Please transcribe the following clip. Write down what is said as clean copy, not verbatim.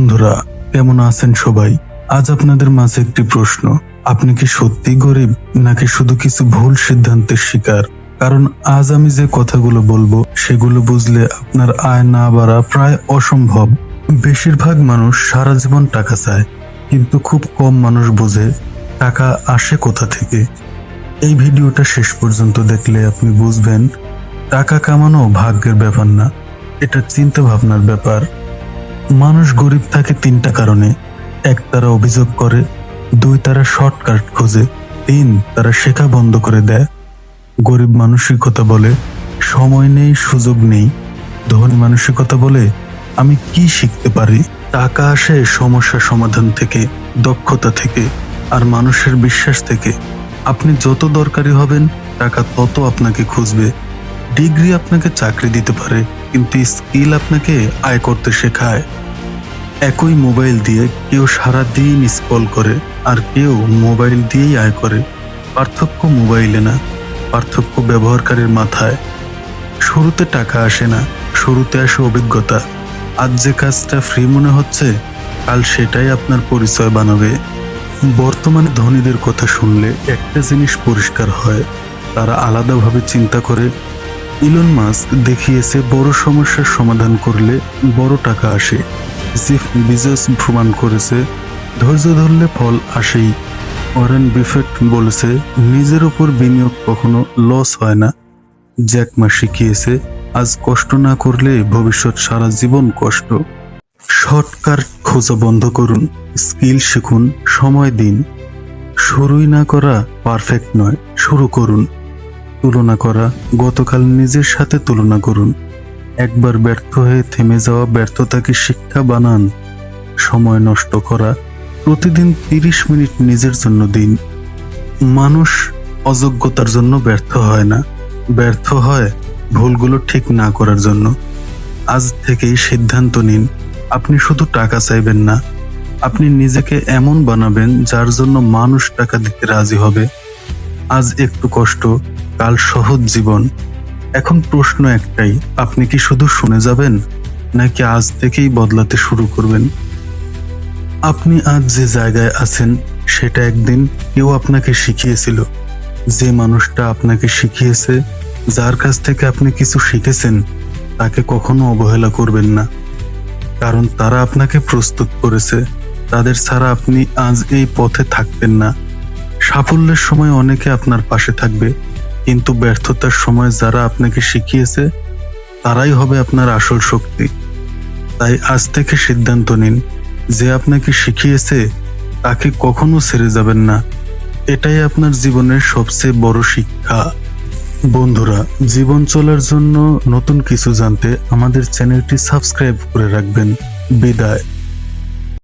বন্ধুরা, কেমন আছেন সবাই? আজ আপনাদের মাঝে একটি প্রশ্ন। আপনি কি সত্যি গরিব, নাকি শুধু কিছু ভুল সিদ্ধান্তের শিকার? কারণ আজ আমি যে কথাগুলো বলবো সেগুলো বুঝলে আপনার আয় না বাড়া প্রায় অসম্ভব। বেশিরভাগ মানুষ সারা জীবন টাকা চায়, কিন্তু খুব কম মানুষ বোঝে টাকা আসে কোথা থেকে। এই ভিডিওটা শেষ পর্যন্ত দেখলে আপনি বুঝবেন টাকা কামানো ভাগ্যের ব্যাপার না, এটা চিন্তা ভাবনার ব্যাপার। মানুষ গরিব থাকে তিনটা কারণে। এক, তারা অভিযোগ করে। দুই, তারা শর্টকাট খোঁজে। তিন, তারা শেখা বন্ধ করে দেয়। গরিব মানসিকতা বলে সময় নেই, সুযোগ নেই। ধনী মানসিকতা বলে আমি কি শিখতে পারি। টাকা আসে সমস্যা সমাধান থেকে, দক্ষতা থেকে, আর মানুষের বিশ্বাস থেকে। আপনি যত দরকারি হবেন, টাকা তত আপনাকে খুঁজবে। ডিগ্রি আপনাকে চাকরি দিতে পারে, কিন্তু স্কিল আপনাকে আয় করতে শেখায়। একই মোবাইল দিয়ে কেউ সারা দিন স্ক্রল করে, আর কেউ মোবাইল দিয়েই আয় করে। পার্থক্য মোবাইলে না, পার্থক্য ব্যবহারকারীর মাথায়। শুরুতে টাকা আসে না, শুরুতে আসে অভিজ্ঞতা। আজ যে কাজটা ফ্রি মনে হচ্ছে, কাল সেটাই আপনার পরিচয় বানাবে। বর্তমানে ধনীদের কথা শুনলে একটা জিনিস পরিষ্কার হয়, তারা আলাদাভাবে চিন্তা করে। ইলন মাস্ক দেখিয়েছে বড় সমস্যার সমাধান করলে বড় টাকা আসে। জেফ বেজোস প্রমাণ করেছে ধৈর্য ধরলে ফল আসেই। ওয়ারেন বাফেট বলেছে নিজের উপর বিনিয়োগ কখনো লস হয় না। জ্যাক মা শিখিয়েছে আজ কষ্ট না করলে ভবিষ্যৎ সারা জীবন কষ্ট। শর্টকাট খোঁজা বন্ধ করুন, স্কিল শিখুন, সময় দিন। শুরুই না করা পারফেক্ট নয়, শুরু করুন। তুলনা করা, গতকাল নিজের সাথে তুলনা করুন। একবার ব্যর্থ হয়ে থেমে যাওয়া ব্যর্থতাকে শিক্ষা বানান। সময় নষ্ট করা, প্রতিদিন 30 মিনিট নিজের জন্য দিন। মানুষ অযোগ্যতার জন্য ব্যর্থ হয় না, ব্যর্থ হয় ভুলগুলো ঠিক না করার জন্য। আজ থেকেই সিদ্ধান্ত নিন, আপনি শুধু টাকা চাইবেন না, আপনি নিজেকে এমন বানাবেন যার জন্য মানুষ টাকা দিতে রাজি হবে। আজ একটু কষ্ট, কাল সহজ জীবন। এখন প্রশ্ন একটাই, আপনি কি শুধু শুনে যাবেন, নাকি আজ থেকেই বদলাতে শুরু করবেন? আপনি আজ যে জায়গায় আছেন, সেটা একদিন কেউ আপনাকে শিখিয়েছিল। যে মানুষটা আপনাকে শিখিয়েছে, যার কাছ থেকে আপনি কিছু শিখেছেন, তাকে কখনো অবহেলা করবেন না। কারণ তারা আপনাকে প্রস্তুত করেছে। তাদের ছাড়া আপনি আজ এই পথে থাকতেন না। সাফল্যের সময় অনেকে আপনার পাশে থাকবে, কিন্তু ব্যর্থতার সময় যারা আপনাকে শিখিয়েছে, তারাই হবে আপনার আসল শক্তি। তাই আজ থেকে সিদ্ধান্ত নিন, যে আপনাকে শিখিয়েছে তাকে কখনো ছেড়ে যাবেন না। এটাই আপনার জীবনের সবচেয়ে বড় শিক্ষা। বন্ধুরা, জীবন চলার জন্য নতুন কিছু জানতে আমাদের চ্যানেলটি সাবস্ক্রাইব করে রাখবেন। বিদায়।